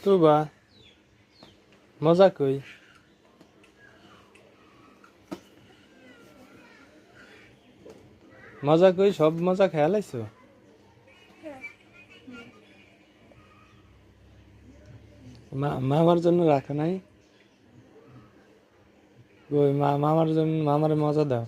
তুবা মজা কই মজা কই সব মজা খেয়াল আইছো মামার জন্য রাখো নাই ওই মামার জন্য মামারে মজা দাও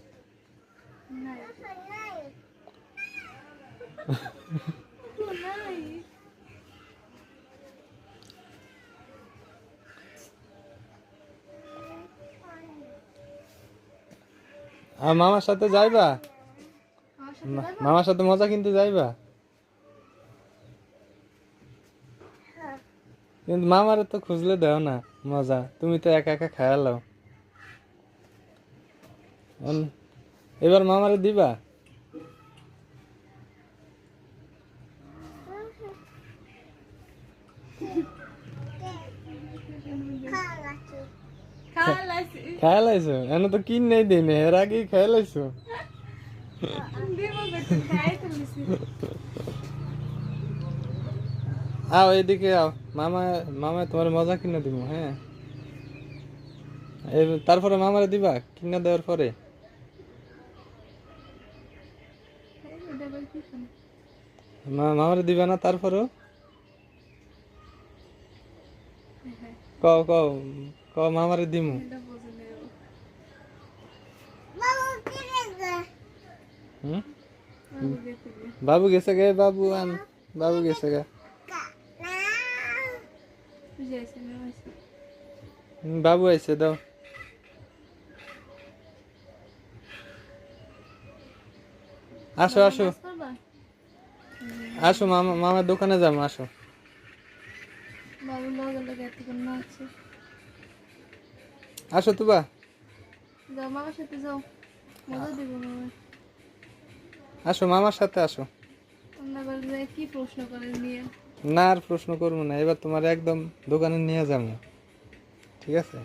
আর মামার সাথে যাইবা মামার সাথে মজা কিনতে যাইবা কিন্তু মামারে তো খুঁজলে দাও না মজা তুমি তো একা একা খায়া লাও এবার মামারে দিবা খায়া লাইছো এন তো কিন নেই দিনে এর আগেই খায়া লাইছো আও এদিকে আও মামা মামা তোমার মজা কিনে দিব হ্যাঁ তারপরে মামারে দিবা কিনে দেওয়ার পরে মামারে দিবা না তারপরেও কও কও কও মামারে দিমু বাবু গেছে গে বাবু বাবু গেছে গে বাবু আইছে দাও আসো আসো আসো মামা মামার দোকানে যাবো আসো আসো তুবা আসো মামার সাথে আসো কি প্রশ্ন করেন নিয়ে না আর প্রশ্ন করবো না এবার তোমার একদম দোকানে নিয়ে যাবো ঠিক আছে